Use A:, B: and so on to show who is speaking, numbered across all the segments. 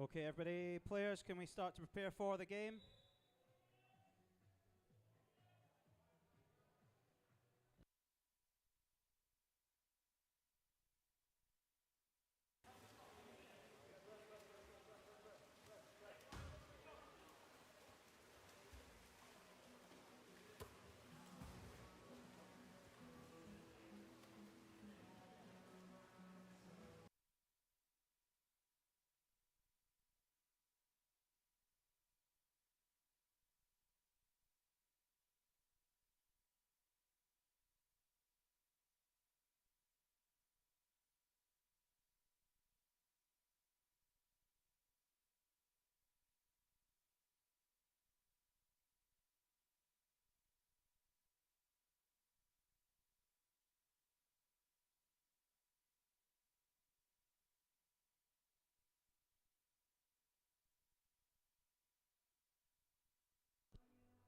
A: Okay, everybody, players, can we start to prepare for the game?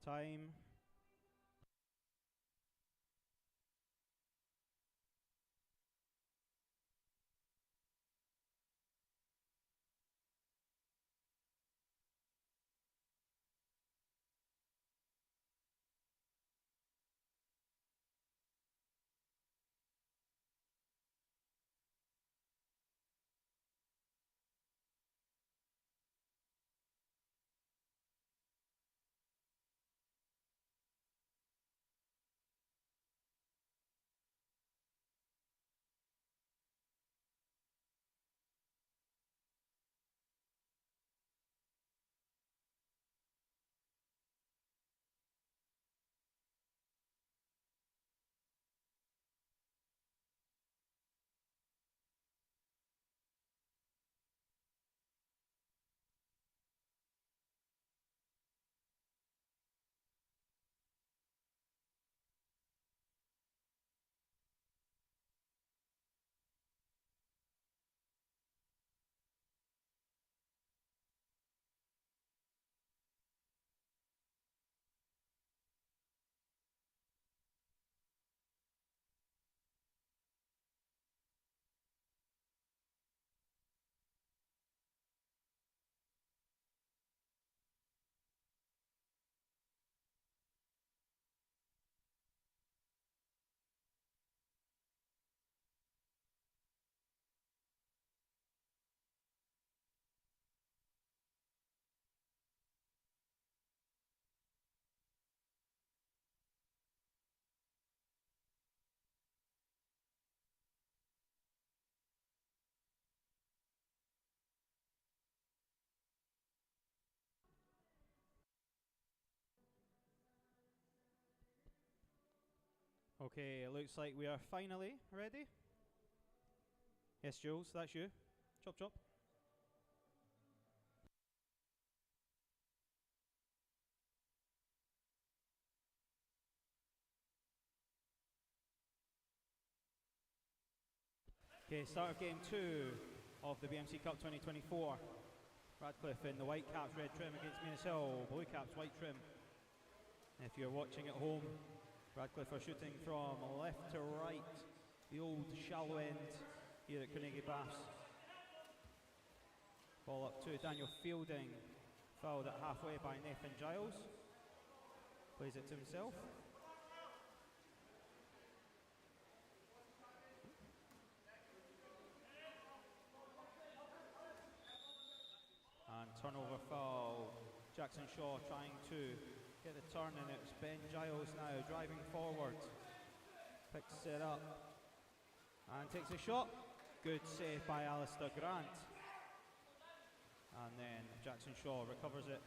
A: Time. Okay, it looks like we are finally ready. Yes, Jules, that's you. Chop chop. Okay, start of game 2 of the BMC Cup 2024. Radcliffe in the white caps, red trim against Menzieshill, blue caps, white trim. If you're watching at home, Radcliffe are shooting from left to right, the old shallow end here at Carnegie Baths. Ball up to Daniel Fielding, fouled at halfway by Nathan Giles. Plays it to himself. And turnover foul. Jackson Shaw trying to get the turn, and it's Ben Giles now driving forward. Picks it up and takes a shot. Good save by Alistair Grant. And then Jackson Shaw recovers it.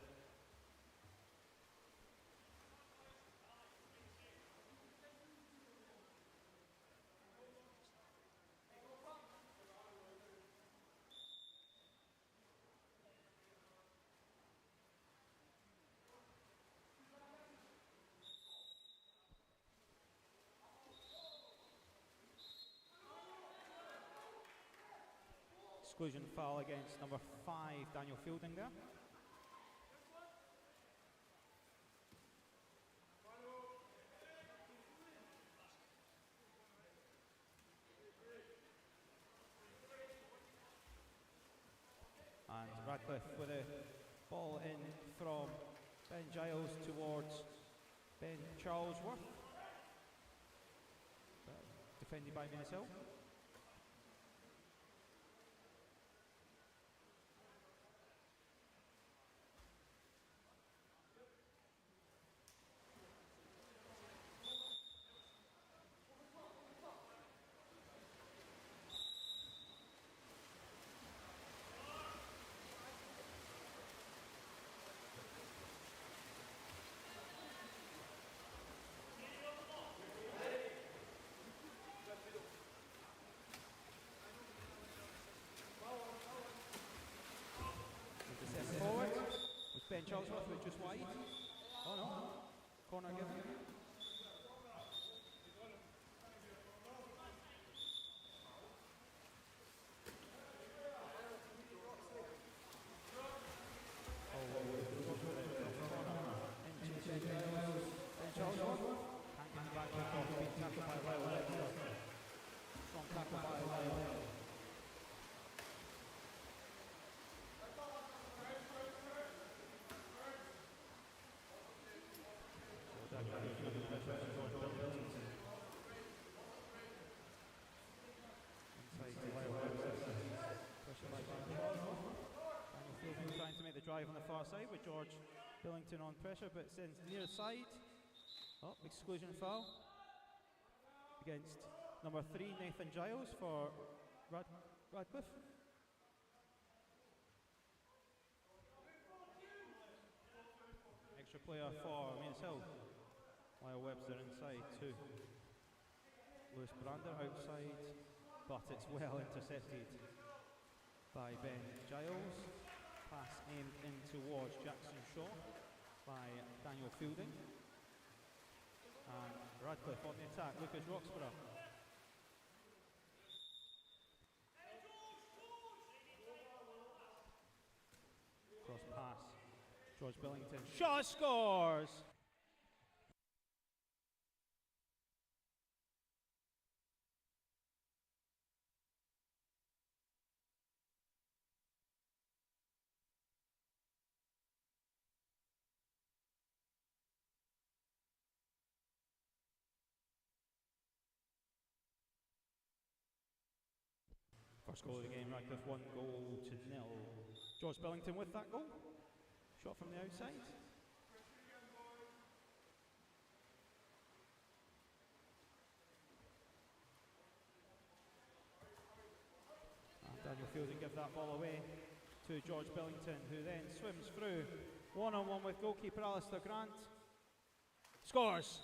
A: Exclusion foul against number 5, Daniel Fielding there. And Radcliffe with a ball in from Ben Giles towards Ben Charlesworth. Defended by Menzieshill. Forward was Ben Charlesworth, who just wide. Oh no, corner given. Ben Charlesworth can't get back to the ball, being tackled by Lyle. Strong tackle by Lyle. Trying to make the drive on the far side with George Billington on pressure, but sends near side. Oh, exclusion foul against number 3 Nathan Giles for Radcliffe. Extra player for Menzieshill. Lyle Webster inside too. Lewis Brander outside, but it's well intercepted by Ben Giles. Pass aimed in towards Jackson Shaw by Daniel Fielding. And Radcliffe on the attack, Lucas Roxburgh. Cross pass, George Billington. Shaw scores! First goal of the game, Radcliffe 1 goal to 0. George Billington with that goal. Shot from the outside. And Daniel Fielding gives that ball away to George Billington, who then swims through one-on-one with goalkeeper Alistair Grant. Scores!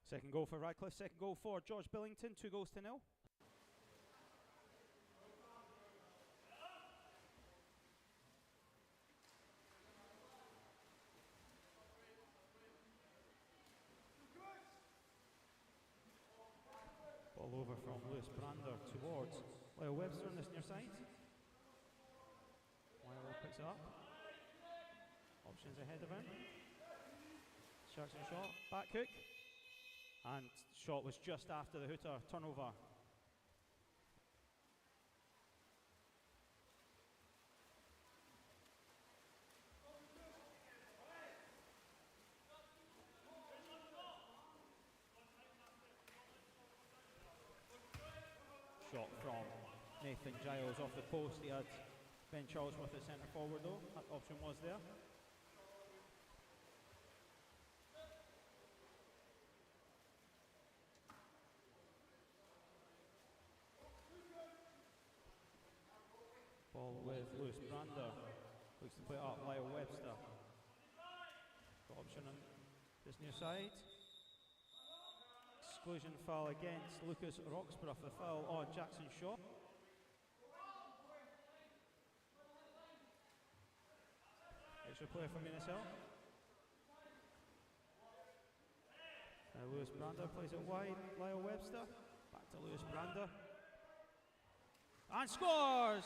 A: Second goal for Radcliffe, second goal for George Billington, 2 goals to 0. Ball over from Lewis Brander towards Lyle Webster on this near side. Lyle picks it up. Options ahead of him. Jackson shot, back hook. And shot was just after the hooter turnover. Shot from Nathan Giles off the post. He had Ben Charlesworth at centre forward though. That option was there. Ball with Lewis Brander. Looks to play it up Lyle Webster. Got option on this near side. Exclusion foul against Lucas Roxburgh for the foul on Jackson Shaw. Extra player for Menzieshill. Lewis Brander plays it wide. Lyle Webster to Lewis Brander. And scores!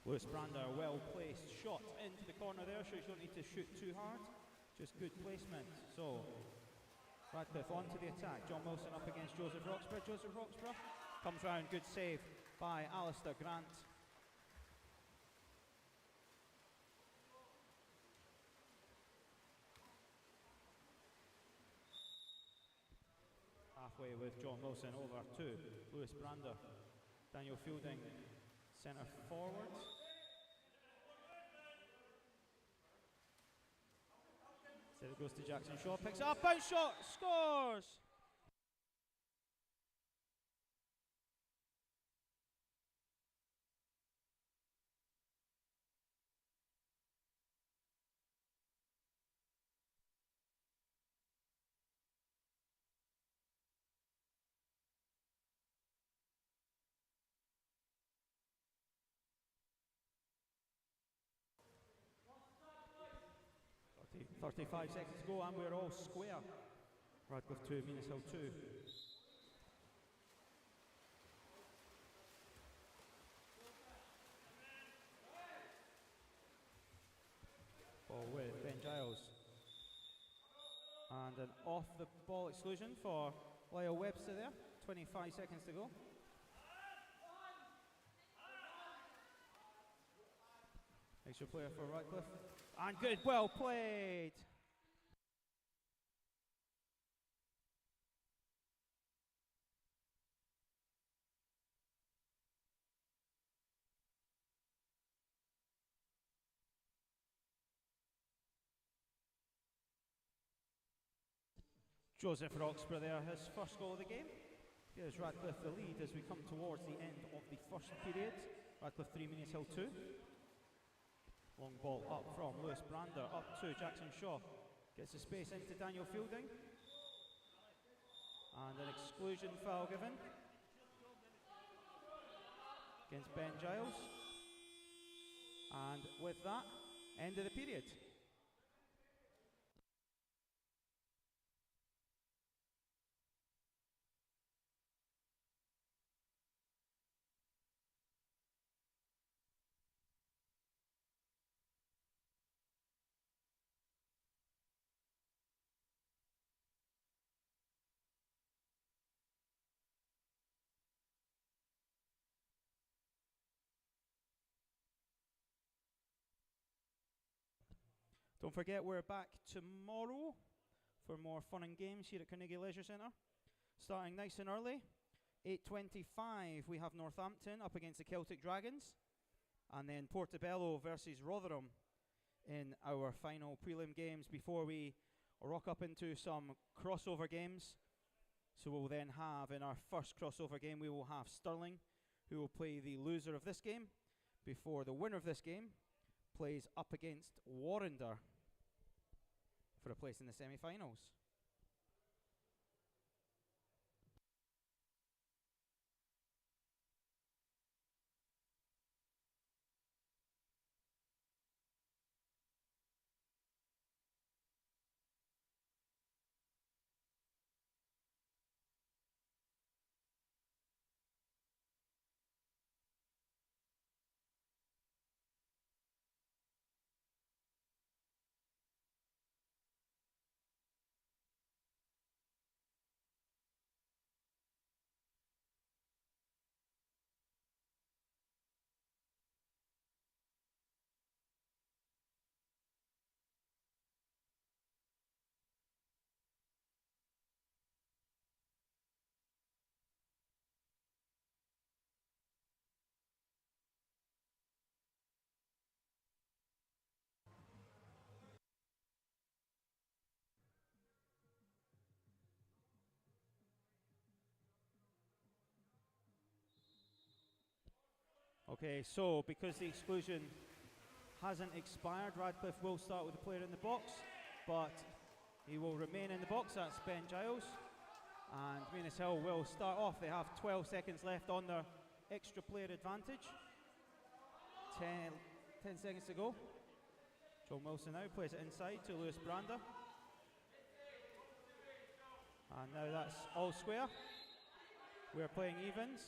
A: Lewis Brander, well placed shot into the corner there, so you don't need to shoot too hard, just good placement. So Radcliffe on to the attack. John Wilson up against Joseph Roxburgh. Joseph Roxburgh comes round, good save by Alistair Grant. Halfway with John Wilson over to Lewis Brander. Daniel Fielding, centre forward. So it goes to Jackson Shaw, picks it up, bounce shot, scores! Thirty 35 seconds to go and we're all square. Radcliffe 2, Menzieshill 2. Ball with Ben Giles. And an off the ball exclusion for Lyle Webster there. 25 seconds to go. Extra player for Radcliffe. And good, well played. Joseph Roxburgh there, his first goal of the game. Gives Radcliffe the lead as we come towards the end of the first period. Radcliffe 3, Menzieshill 2. Long ball up from Lewis Brander, up to Jackson Shaw. Gets the space into Daniel Fielding. And an exclusion foul given against Ben Giles. And with that, end of the period. Don't forget, we're back tomorrow for more fun and games here at Carnegie Leisure Centre. Starting nice and early, 8:25, we have Northampton up against the Celtic Dragons. And then Portobello versus Rotherham in our final prelim games before we rock up into some crossover games. So we'll then have, in our first crossover game, we will have Stirling, who will play the loser of this game, before the winner of this game plays up against Warrender for a place in the semi-finals. Okay, so because the exclusion hasn't expired. Radcliffe will start with the player in the box, but he will remain in the box. That's Ben Giles. And Menzieshill will start off. They have 12 seconds left on their extra player advantage. 10 seconds to go. John Wilson now plays it inside to Lewis Brander. And now that's all square. We're playing evens.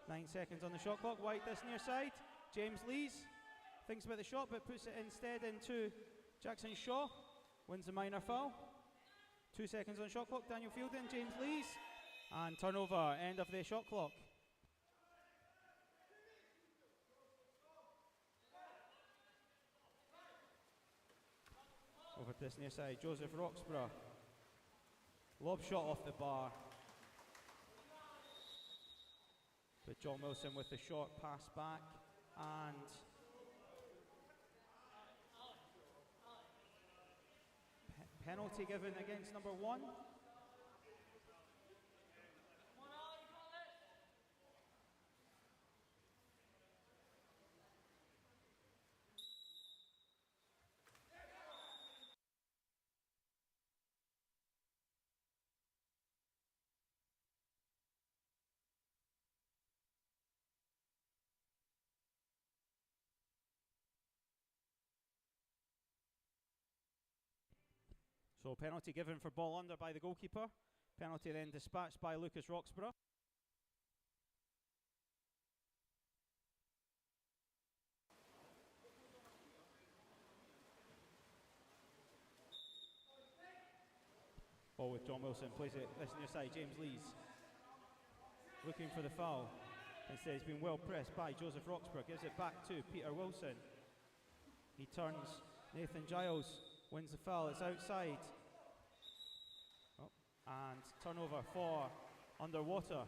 A: 9 seconds on the shot clock. White this near side. James Lees thinks about the shot but puts it instead into Jackson Shaw. Wins the minor foul. 2 seconds on shot clock. Daniel Fielding, James Lees. And turnover, end of the shot clock. Over to this near side, Joseph Roxburgh. Lob shot off the bar. But John Wilson with the short pass back. And penalty given against number 1. So penalty given for ball under by the goalkeeper. Penalty then dispatched by Lucas Roxburgh. Ball with John Wilson, plays it this near side, James Lees. Looking for the foul. Instead he's been well pressed by Joseph Roxburgh. Gives it back to Peter Wilson. He turns, Nathan Giles wins the foul, it's outside. Oh, and turnover for Underwater.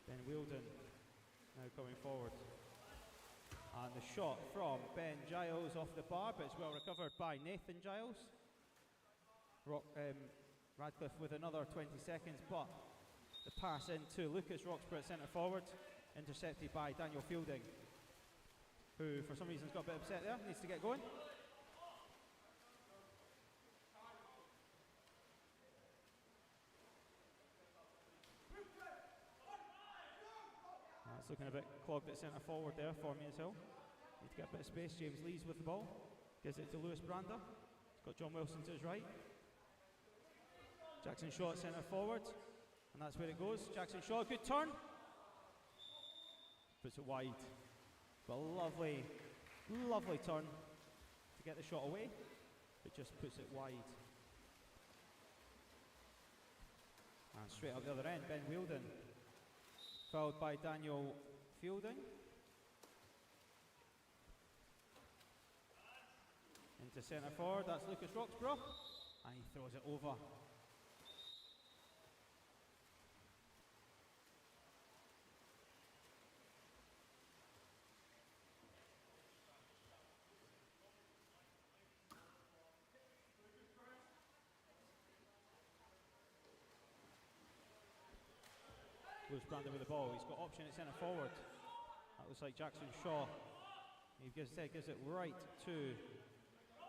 A: Ben Wielden now coming forward. And the shot from Ben Giles off the bar, but it's well recovered by Nathan Giles. Radcliffe with another 20 seconds, but the pass into Lucas Roxburgh at centre forward, intercepted by Daniel Fielding, who for some reason has got a bit upset there, needs to get going. It's looking a bit clogged at centre forward there for Menzieshill. Need to get a bit of space. James Lees with the ball, gives it to Lewis Brander. He's got John Wilson to his right. Jackson Shaw at centre forward, and that's where it goes. Jackson Shaw, good turn. Puts it wide. But a lovely, lovely turn to get the shot away. It just puts it wide. And straight up the other end, Ben Wielden. Fouled by Daniel Fielding. Into centre forward, that's Lucas Roxburgh. And he throws it over. Lewis Brander with the ball. He's got option at centre forward. That looks like Jackson Shaw. He gives it right to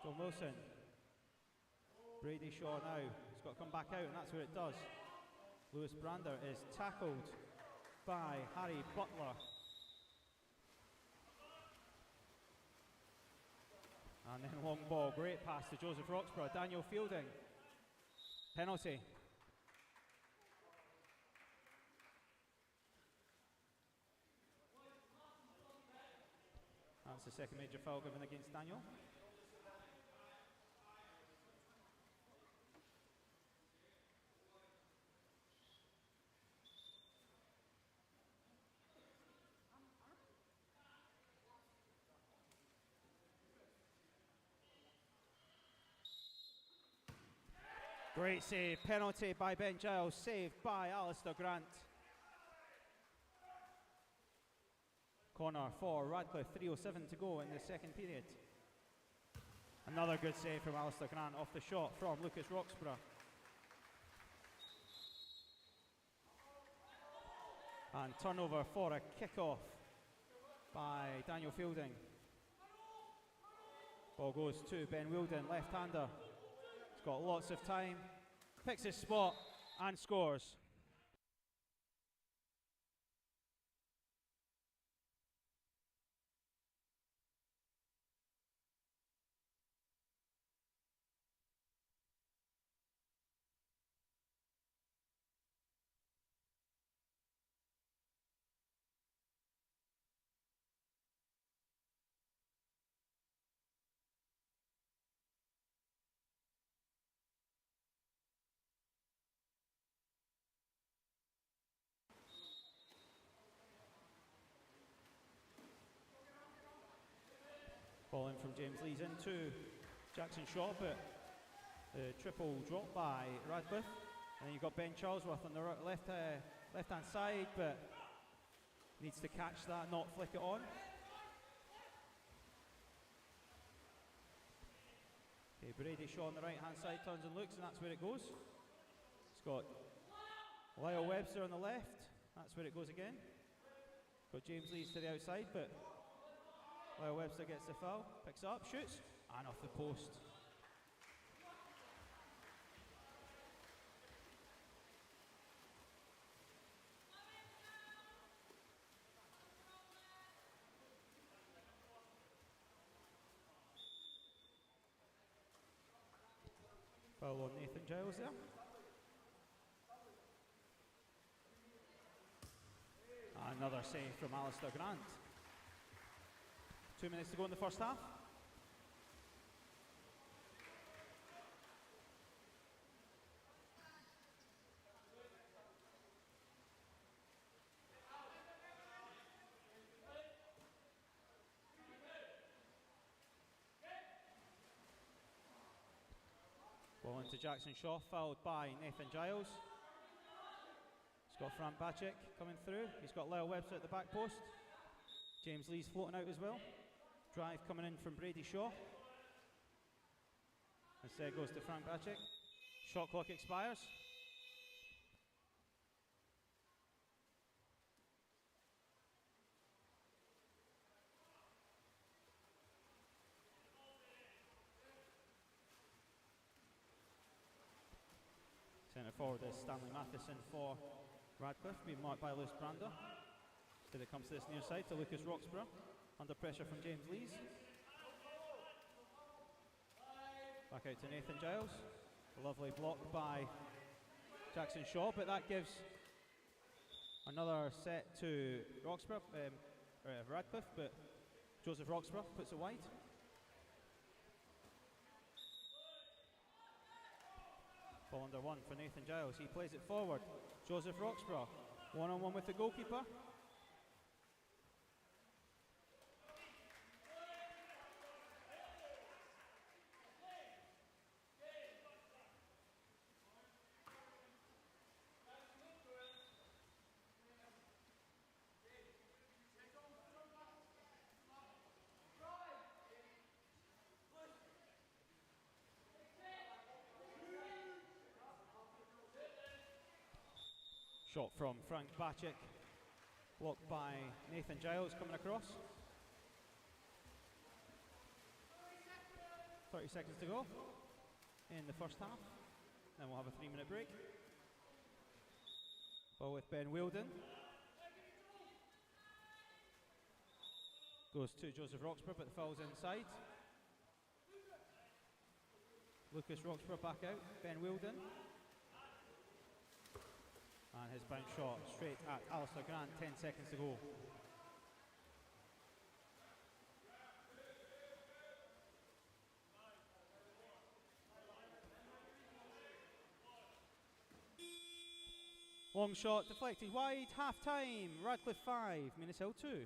A: John Wilson. Brady Shaw now. He's got to come back out, and that's where it does. Lewis Brander is tackled by Harry Butler. And then long ball. Great pass to Joseph Roxburgh. Daniel Fielding. Penalty. That's the second major foul given against Daniel. Great save, penalty by Ben Giles, saved by Alistair Grant. Corner for Radcliffe, 3:07 to go in the second period. Another good save from Alistair Grant off the shot from Lucas Roxburgh. And turnover for a kick-off by Daniel Fielding. Ball goes to Ben Wilden, left-hander. He's got lots of time, picks his spot and scores. Ball in from James Lees into Jackson Shaw, but the triple drop by Radcliffe. And then you've got Ben Charlesworth on the left-hand side, but needs to catch that, not flick it on. Okay, Brady Shaw on the right-hand side turns and looks, and that's where it goes. It's got Lyle Webster on the left, that's where it goes again. Got James Lees to the outside, but Lyle Webster gets the foul, picks it up, shoots, and off the post. Foul on Nathan Giles there. Another save from Alistair Grant. 2 minutes to go in the first half. Ball into Jackson Shaw, fouled by Nathan Giles. He's got Frank Bacik coming through. He's got Lyle Webster at the back post. James Lee's floating out as well. Drive coming in from Brady Shaw. Instead goes to Frank Bacik. Shot clock expires. Centre forward is Stanley Matheson for Radcliffe, being marked by Lewis Brander. Instead it comes to this near side to Lucas Roxburgh, under pressure from James Lees. Back out to Nathan Giles. A lovely block by Jackson Shaw, but that gives another set to Radcliffe, but Joseph Roxburgh puts it wide. Ball under one for Nathan Giles. He plays it forward. Joseph Roxburgh, one-on-one with the goalkeeper. Shot from Frank Bacik, blocked by Nathan Giles coming across. 30 seconds to go in the first half, then we'll have a 3-minute break. Ball with Ben Wilden. Goes to Joseph Roxburgh, but the foul's inside. Lucas Roxburgh back out, Ben Wilden. And his bounce shot straight at Alistair Grant, 10 seconds to go. Long shot deflected wide, half time, Radcliffe 5, Menzieshill 2.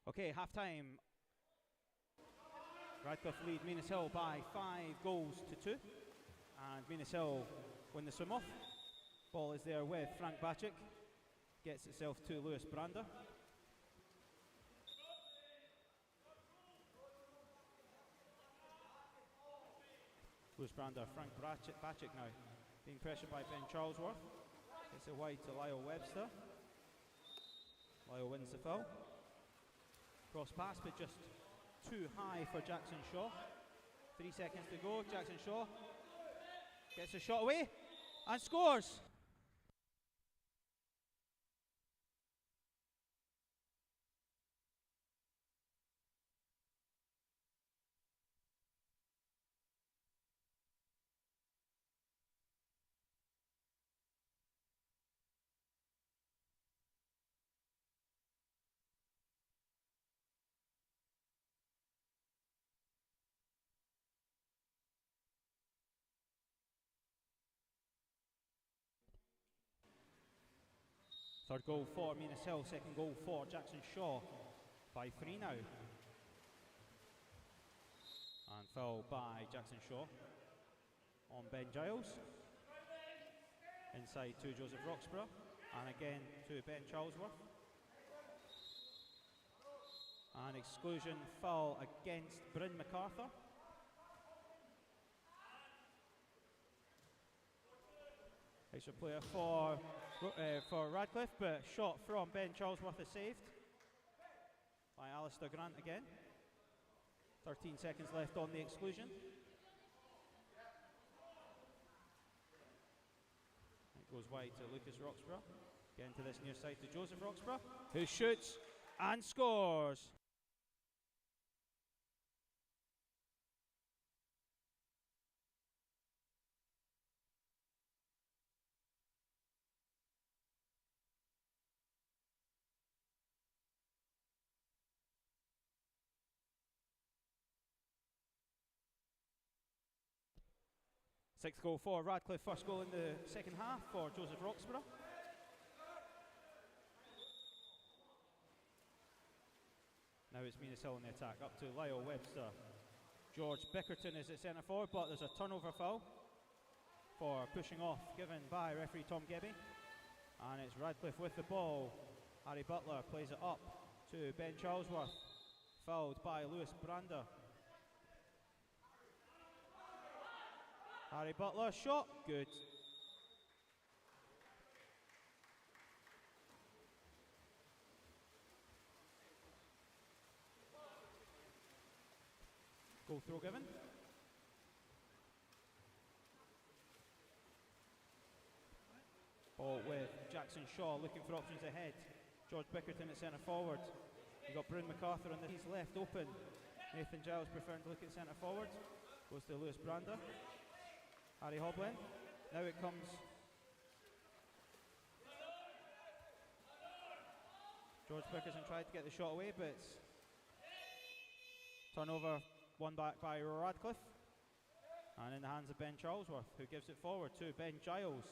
A: Okay, half-time. Radcliffe lead Menzieshill by 5 goals to 2. And Menzieshill win the swim off. Ball is there with Frank Bacic. Gets itself to Lewis Brander. Lewis Brander, Frank Bacic now. Being pressured by Ben Charlesworth. Gets it wide to Lyle Webster. Lyle wins the foul. Cross pass, but just too high for Jackson Shaw. 3 seconds to go. Jackson Shaw gets a shot away and scores. Third goal for Menzieshill, second goal for Jackson Shaw. 5-3 now. And foul by Jackson Shaw on Ben Giles. Inside to Joseph Roxburgh. And again to Ben Charlesworth. An exclusion foul against Bryn MacArthur. Extra player for Radcliffe, but shot from Ben Charlesworth is saved by Alistair Grant again. 13 seconds left on the exclusion. It goes wide to Lucas Roxburgh. Again to this near side to Joseph Roxburgh, who shoots and scores. Sixth goal for Radcliffe, first goal in the second half for Joseph Roxburgh. Now it's Menzieshill in the attack, up to Lyle Webster. George Bickerton is at centre forward, but there's a turnover foul for pushing off given by referee Tom Gebby. And it's Radcliffe with the ball. Harry Butler plays it up to Ben Charlesworth, fouled by Lewis Brander. Harry Butler, shot, good. Goal throw given. Ball with Jackson Shaw looking for options ahead. George Bickerton at centre forward. You've got Bryn MacArthur on the he's left open. Nathan Giles preferring to look at centre forward. Goes to Lewis Brander. Harry Hoblin. Now it comes. George Bickerton tried to get the shot away, but it's turnover won back by Radcliffe. And in the hands of Ben Charlesworth, who gives it forward to Ben Giles.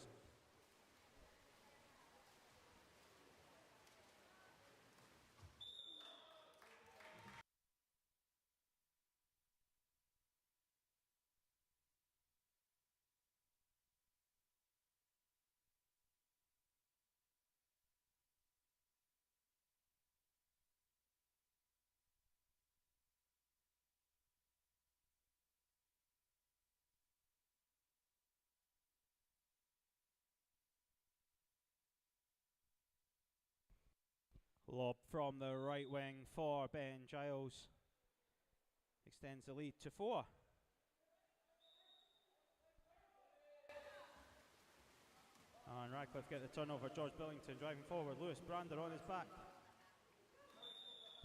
A: Lob from the right wing for Ben Giles. Extends the lead to 4. And Radcliffe get the turnover. George Billington driving forward. Lewis Brander on his back.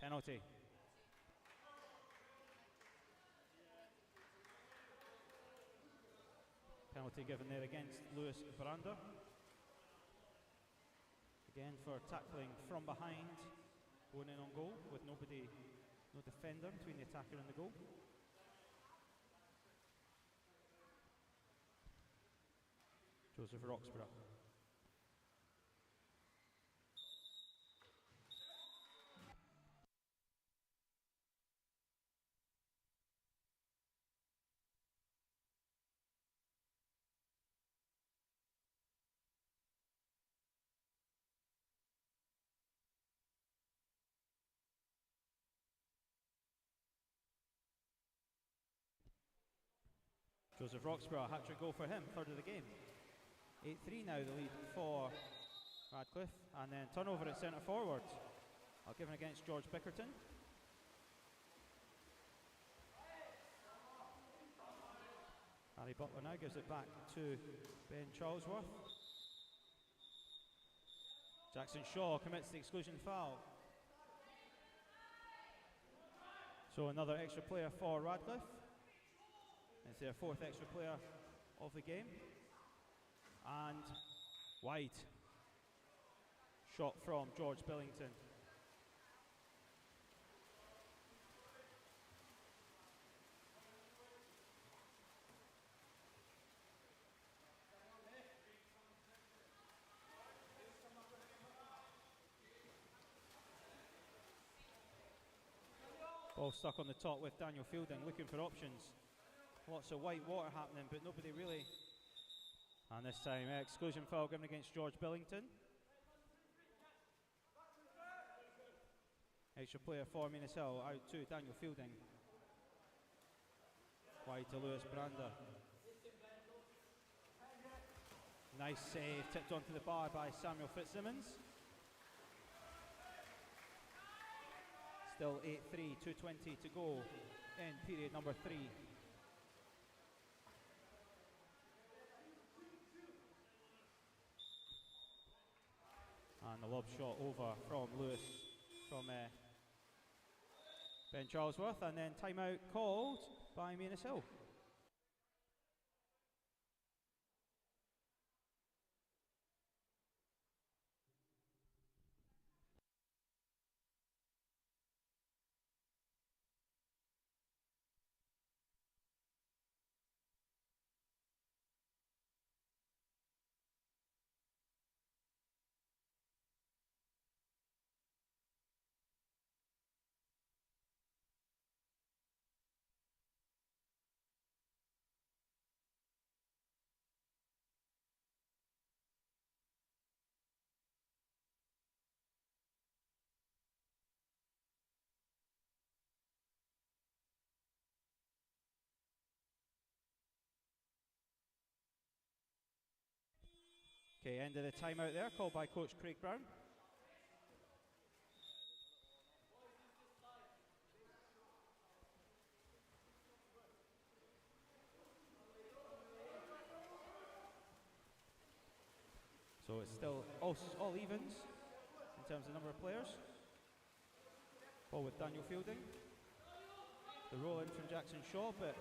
A: Penalty. Penalty given there against Lewis Brander. Again for tackling from behind, going in on goal with no defender between the attacker and the goal. Joseph Roxburgh. Joseph Roxburgh, hat-trick goal for him, third of the game. 8-3 now, the lead for Radcliffe. And then turnover at centre forward. Given against George Bickerton. Harry Butler now gives it back to Ben Charlesworth. Jackson Shaw commits the exclusion foul. So another extra player for Radcliffe. It's their fourth extra player of the game. And wide. Shot from George Billington. Ball stuck on the top with Daniel Fielding, looking for options. Lots of white water happening, but nobody really. And this time, exclusion foul given against George Billington. Extra player for Menzieshill, out to Daniel Fielding. Wide to Lewis Brander. Nice save, tipped onto the bar by Samuel Fitzsimmons. Still 8-3, 2:20 to go in period number 3. And the lob shot over from Lewis, from Ben Charlesworth, and then timeout called by Menzieshill. Okay, end of the timeout there, called by Coach Craig Brown. So it's still all evens in terms of number of players. Ball with Daniel Fielding. The roll in from Jackson Shaw, but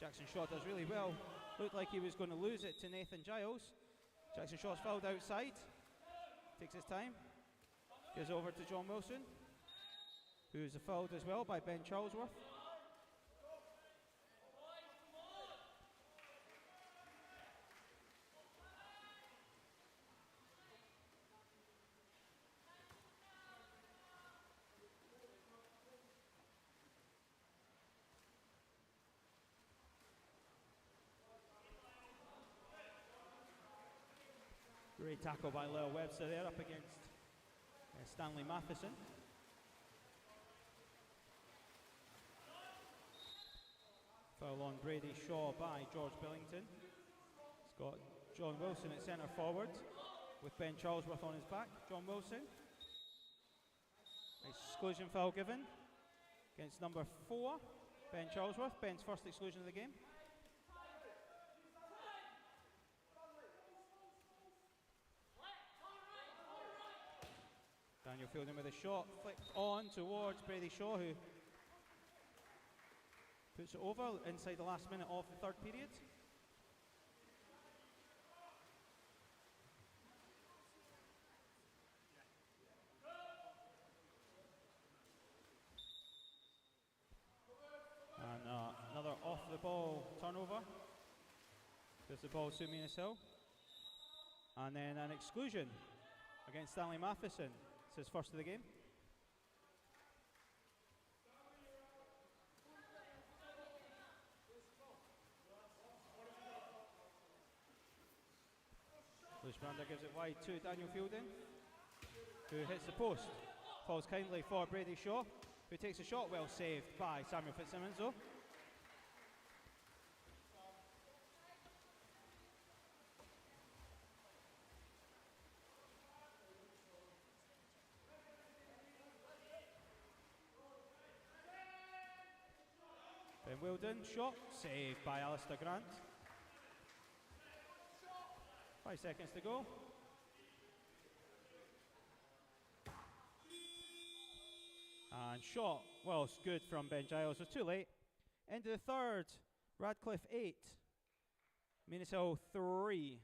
A: Jackson Shaw does really well. Looked like he was going to lose it to Nathan Giles. Jackson Shaw's fouled outside. Takes his time. Gives it over to John Wilson, who's fouled as well by Ben Charlesworth. Great tackle by Lyle Webster there up against Stanley Matheson. Foul on Brady Shaw by George Billington. It's got John Wilson at centre forward with Ben Charlesworth on his back. John Wilson. Exclusion foul given against number 4, Ben Charlesworth. Ben's first exclusion of the game. Daniel Fielding with a shot, flicked on towards Brady Shaw, who puts it over inside the last minute of the third period. And another off the ball turnover. Gives the ball to Menzieshill. And then an exclusion against Stanley Matheson. It's his first of the game. Lewis Brander gives it wide to Daniel Fielding, who hits the post. Falls kindly for Brady Shaw, who takes a shot, well saved by Samuel Fitzsimmons though. Ben Wilden, shot, saved by Alistair Grant. 5 seconds to go. And shot, well, it's good from Ben Giles, it was too late. Into the third, Radcliffe 8, Menzieshill 3.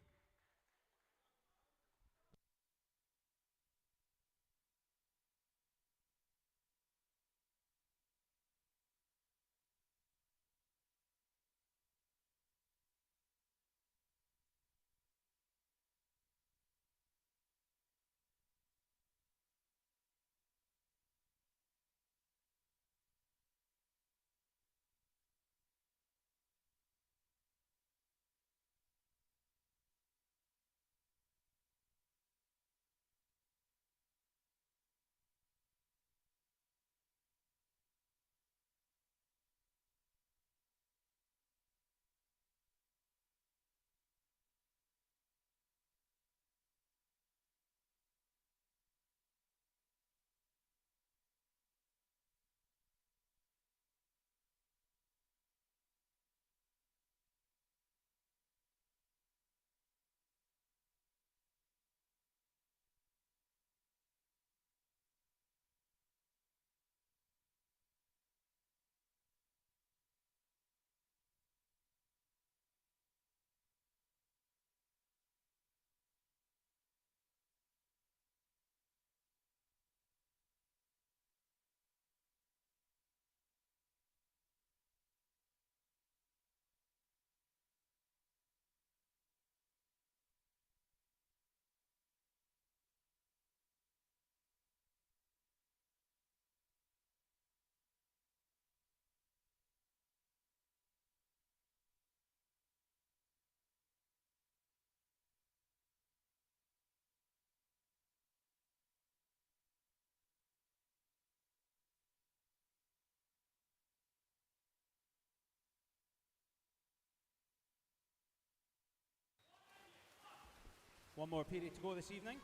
A: One more period to go this evening.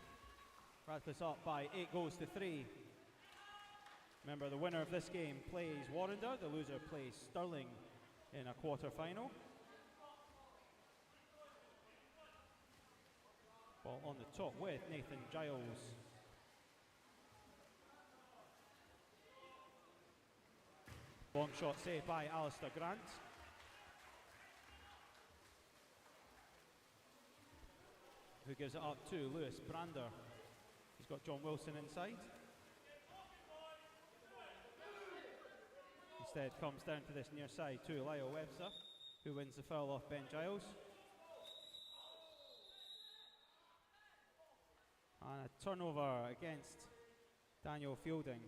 A: Radcliffe up by 8 goals to 3. Remember, the winner of this game plays Warrender, the loser plays Stirling in a quarter-final. Ball on the top with Nathan Giles. Long shot saved by Alistair Grant. Who gives it up to Lewis Brander. He's got John Wilson inside. Instead comes down to this near side to Lyle Webster, who wins the foul off Ben Giles. And a turnover against Daniel Fielding.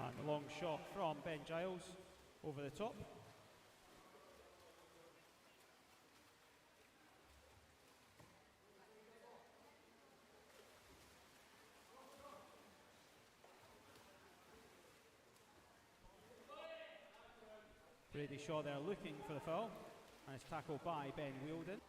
A: And a long shot from Ben Giles over the top. Brady Shaw there looking for the foul, and it's tackled by Ben Wielden.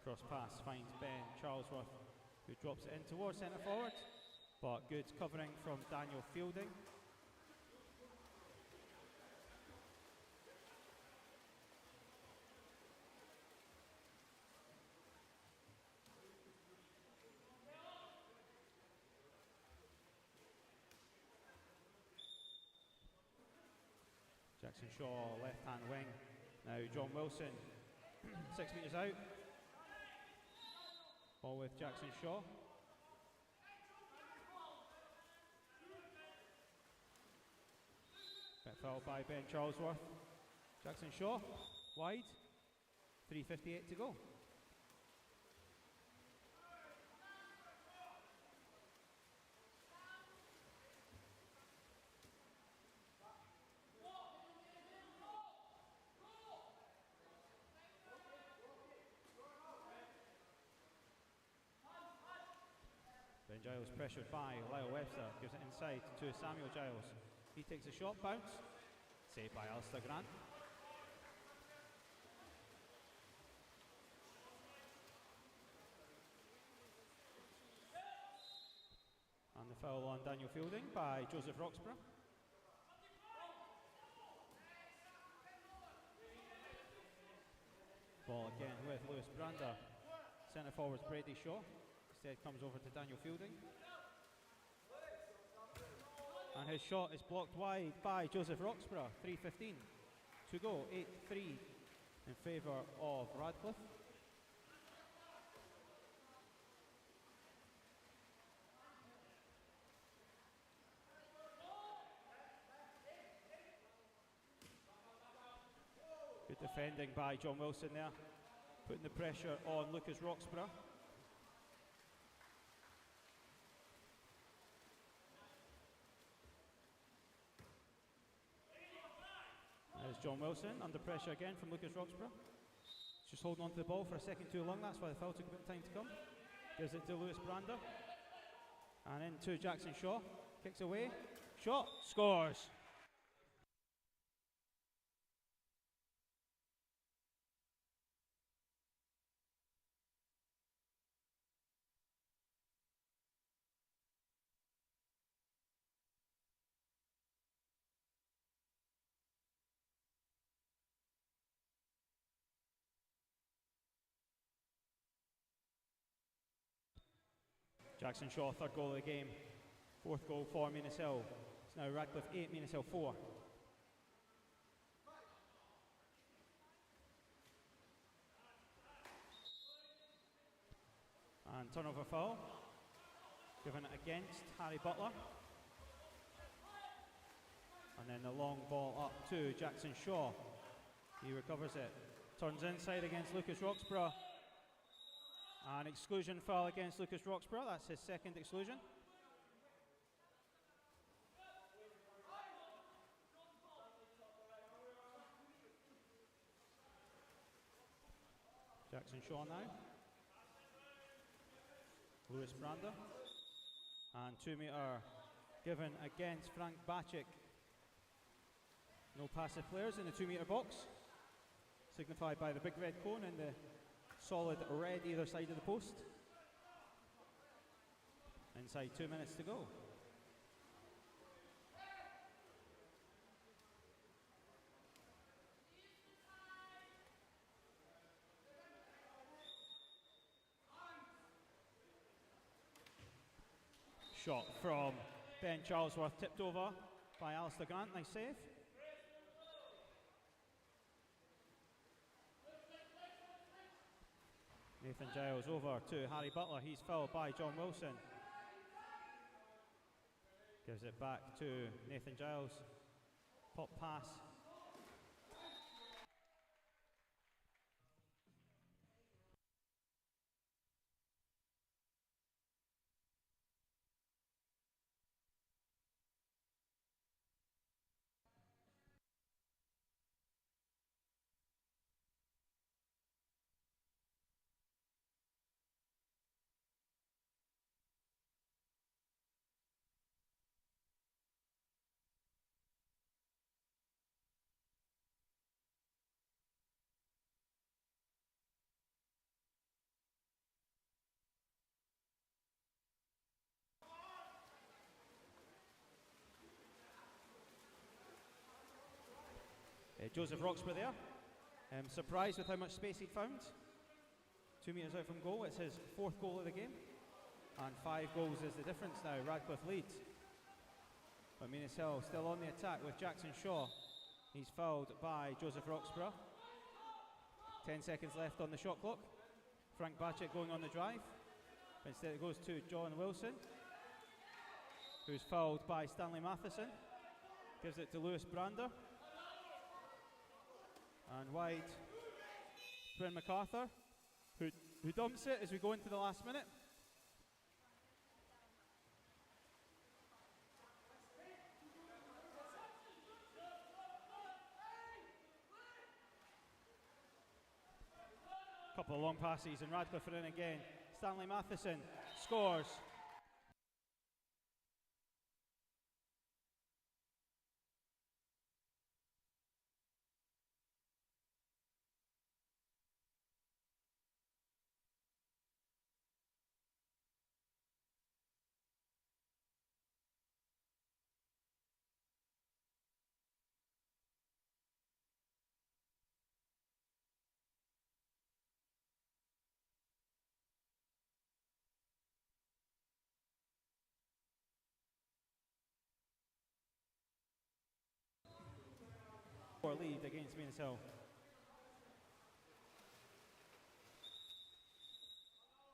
A: Cross pass finds Ben Charlesworth, who drops it in towards centre forward, but good covering from Daniel Fielding. Jackson Shaw, left-hand wing. Now John Wilson, 6 metres out. Ball with Jackson Shaw. Bit fouled by Ben Charlesworth. Jackson Shaw, wide. 3:58 to go. Giles pressured by Lyle Webster, gives it inside to Samuel Giles. He takes a shot, bounce, saved by Alistair Grant. And the foul on Daniel Fielding by Joseph Roxburgh. Ball again with Lewis Brander. Centre forwards Brady Shaw. Instead comes over to Daniel Fielding. And his shot is blocked wide by Joseph Roxburgh. 3:15 to go. 8-3 in favour of Radcliffe. Good defending by John Wilson there, putting the pressure on Lucas Roxburgh. There's John Wilson under pressure again from Lucas Roxburgh. Just holding on to the ball for a second too long, that's why the foul took a bit of time to come. Gives it to Lewis Brander. And into Jackson Shaw. Kicks away. Shot. Scores. Jackson Shaw, third goal of the game. Fourth goal for Menzieshill. It's now Radcliffe 8, Menzieshill 4. And turnover foul. Given it against Harry Butler. And then the long ball up to Jackson Shaw. He recovers it. Turns inside against Lucas Roxburgh. An exclusion foul against Lucas Roxburgh. That's his second exclusion. Jackson Shaw now. Lewis Brander. And 2 metre given against Frank Bacik. No passive players in the 2 metre box. Signified by the big red cone and the solid red either side of the post. Inside 2 minutes to go. Shot from Ben Charlesworth, tipped over by Alistair Grant. Nice save. Nathan Giles over to Harry Butler. He's fouled by John Wilson. Gives it back to Nathan Giles. Pop pass. Joseph Roxburgh there. Surprised with how much space he'd found. 2 metres out from goal. It's his fourth goal of the game. And 5 goals is the difference now. Radcliffe leads. But Menzieshill still on the attack with Jackson Shaw. He's fouled by Joseph Roxburgh. 10 seconds left on the shot clock. Frank Bacik going on the drive. But instead it goes to John Wilson, who's fouled by Stanley Matheson. Gives it to Lewis Brander. And wide, Bryn MacArthur, who dumps it as we go into the last minute. Couple of long passes and Radcliffe are in again. Stanley Matheson scores. lead against Menzieshill.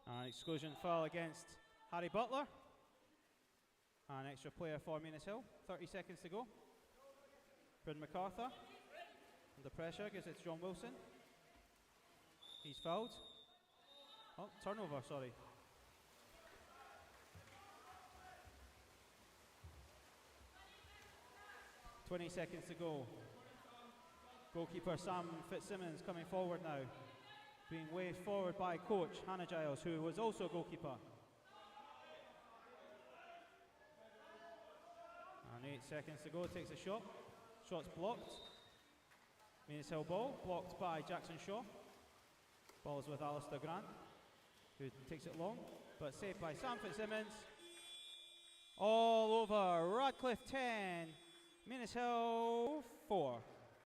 A: An exclusion foul against Harry Butler. An extra player for Menzieshill. 30 seconds to go. Bryn MacArthur under pressure, gives it to John Wilson. He's fouled. Oh, turnover, sorry. "20 seconds to go. Goalkeeper Sam Fitzsimmons coming forward now. Being waved forward by coach Hannah Giles, who was also a goalkeeper. And 8 seconds to go, takes a shot. Shot's blocked. Menzieshill ball, blocked by Jackson Shaw. Ball's with Alistair Grant, who takes it long, but saved by Sam Fitzsimmons. All over, Radcliffe 10, Menzieshill 4.